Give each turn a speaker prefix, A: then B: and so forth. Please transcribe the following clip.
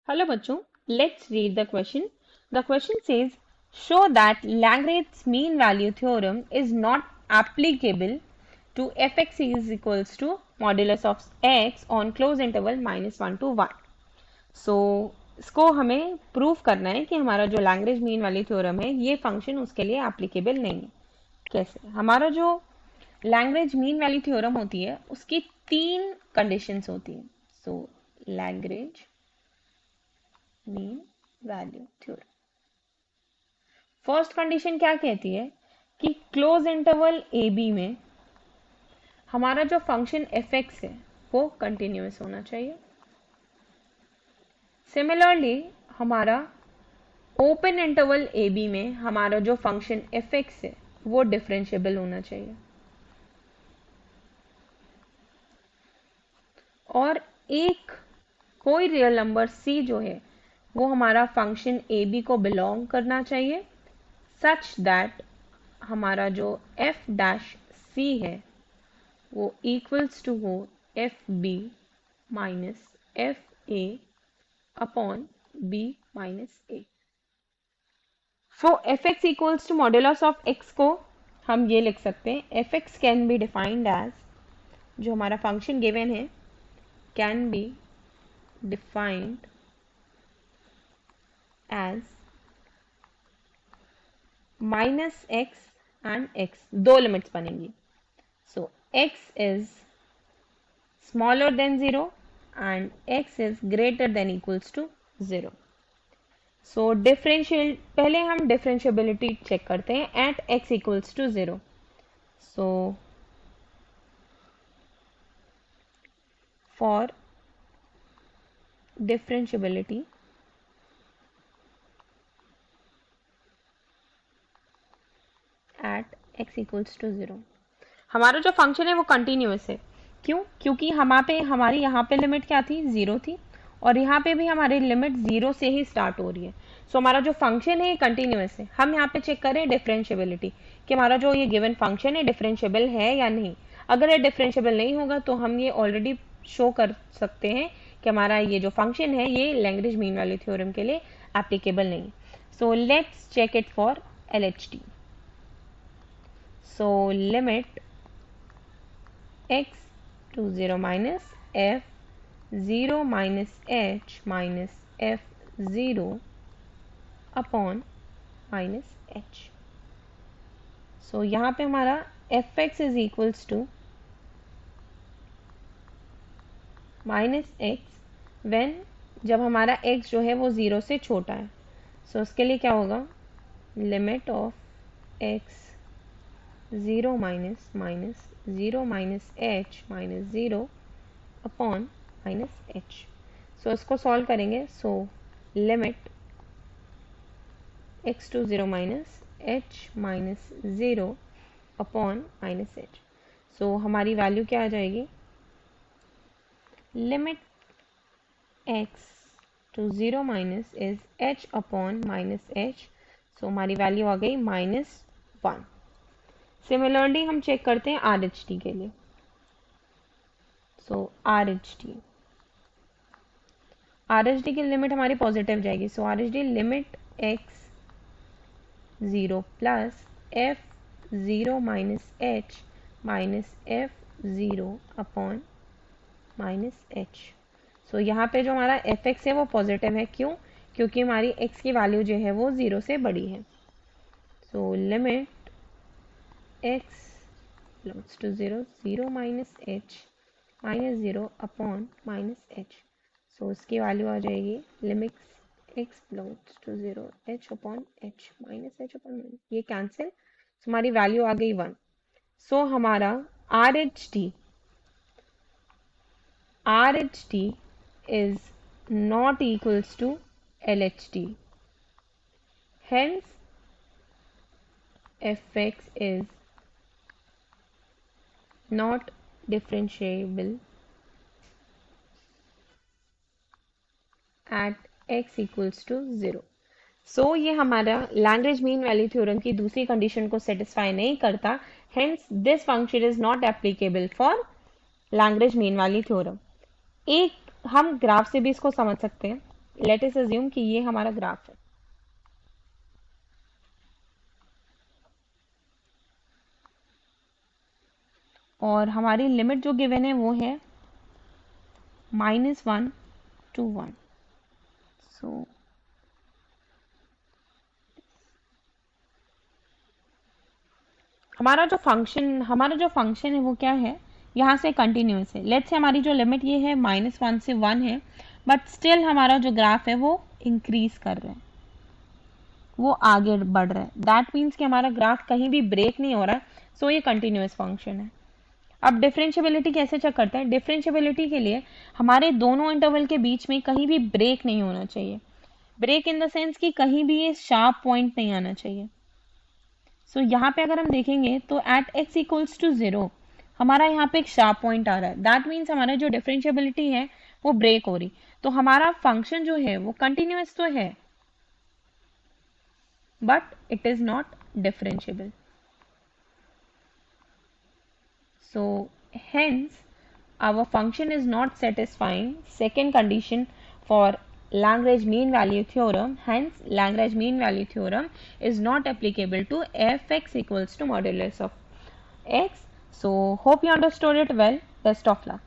A: Hello बच्चों, let's read the question. The question says, show that Lagrange's mean value theorem is not applicable to fx is equals to modulus of x on close interval -1 to 1. So इसको हमें prove करना है कि हमारा जो Lagrange mean वाली theorem है ये फंक्शन उसके लिए एप्लीकेबल नहीं है। कैसे? हमारा जो लैग्रेंज मीन वाली थ्योरम होती है उसकी तीन कंडीशंस होती हैं। So Lagrange mean value theorem, first condition क्या कहती है कि क्लोज इंटरवल ए बी में हमारा जो फंक्शन एफ एक्स है वो कंटिन्यूअस होना चाहिए। सिमिलरली हमारा ओपन इंटरवल ए बी में हमारा जो फंक्शन एफ एक्स है वो डिफरेंशिएबल होना चाहिए। और एक कोई रियल नंबर सी जो है वो हमारा फंक्शन ए बी को बिलोंग करना चाहिए सच दैट हमारा जो एफ डैश सी है वो इक्वल्स टू हो F B minus F A upon B minus A. So F X equals to modulus of X को हम ये लिख सकते हैं, F X can be defined as, जो हमारा फंक्शन गिवन है can be defined as minus X and X, दो लिमिट्स बनेंगी। So X is smaller than 0 and X is greater than equals to 0। So differential, पहले हम differentiability check करते हैं at X equals to 0। So for differentiability at X equals to 0, हमारा जो function है वो कंटिन्यूअस है। क्यों? क्योंकि हमारी यहाँ पे लिमिट क्या थी? 0 थी, और यहाँ पे भी हमारी लिमिट 0 से ही स्टार्ट हो रही है। सो हमारा जो फंक्शन है कंटिन्यूअस है। हम यहाँ पे चेक करें डिफरेंशिएबिलिटी कि हमारा जो ये गिवन फंक्शन है डिफरेंशिएबल है या नहीं। अगर ये डिफरेंशिएबल नहीं होगा तो हम ये ऑलरेडी शो कर सकते हैं कि हमारा ये जो फंक्शन है ये लैग्रेंज मीन वैल्यू थ्योरम के लिए एप्लीकेबल नहीं। So let's check it for LHT. So limit x to 0 minus f 0 minus h minus f 0 upon minus h. So यहाँ पे हमारा fx is equals to minus x when, जब हमारा x जो है वो 0 से छोटा है। So उसके लिए क्या होगा? Limit of x 0 minus 0 minus h minus 0 upon minus h. So इसको सॉल्व करेंगे। So limit x to 0 minus h minus 0 upon minus h. So हमारी वैल्यू क्या आ जाएगी? Limit x to 0 minus is h upon minus h. So हमारी value आ गई -1। Similarly हम check करते हैं RHT के लिए। सो RHT की लिमिट हमारी पॉजिटिव जाएगी। सो RHT limit x 0 plus f 0 minus h minus f 0 upon minus h। सो यहाँ पे जो हमारा fx है वो पॉजिटिव है। क्यों? क्योंकि हमारी x की वैल्यू जो है वो 0 से बड़ी है। So limit x belongs to 0, 0 minus h minus 0 upon minus h. So इसकी वैल्यू आ जाएगी limit x belongs to 0, h upon h minus h upon minus, ये कैंसिल। so हमारी वैल्यू आ गई 1। सो हमारा RHT is not equals to LHT. Hence fx is not differentiable at x equals to 0. सो ये हमारा Lagrange mean value theorem की दूसरी condition को satisfy नहीं करता। Hence this function is not applicable for Lagrange mean value theorem. एक हम graph से भी इसको समझ सकते हैं। लेट अस अज्यूम कि ये हमारा ग्राफ है और हमारी लिमिट जो गिवन है वो है -1 to 1. सो हमारा जो फंक्शन है वो क्या है, यहाँ से कंटिन्यूस है। लेट्स से हमारी जो लिमिट ये है -1 से 1 है, बट स्टिल हमारा जो ग्राफ है वो इंक्रीज कर रहा है, वो आगे बढ़ रहा है। दैट मीन्स कि हमारा ग्राफ कहीं भी ब्रेक नहीं हो रहा है, सो ये कंटिन्यूस फंक्शन है। अब डिफरेंशियबिलिटी कैसे चेक करते हैं? डिफरेंशियबिलिटी के लिए हमारे दोनों इंटरवल के बीच में कहीं भी ब्रेक नहीं होना चाहिए। ब्रेक इन द सेंस कि कहीं भी ये शार्प पॉइंट नहीं आना चाहिए। सो यहाँ पे अगर हम देखेंगे तो एट x इक्वल्स टू 0 हमारा यहाँ पे एक शार्प पॉइंट आ रहा है। दैट मीन्स हमारा जो डिफरेंशियबिलिटी है वो ब्रेक हो रही, तो हमारा फंक्शन जो है वो कंटिन्यूस तो है but it is not differentiable. So hence our function is not satisfying second condition for Lagrange mean value theorem. Hence Lagrange mean value theorem is not applicable to fx equals to modulus of x. So hope you understood it well. Best of luck.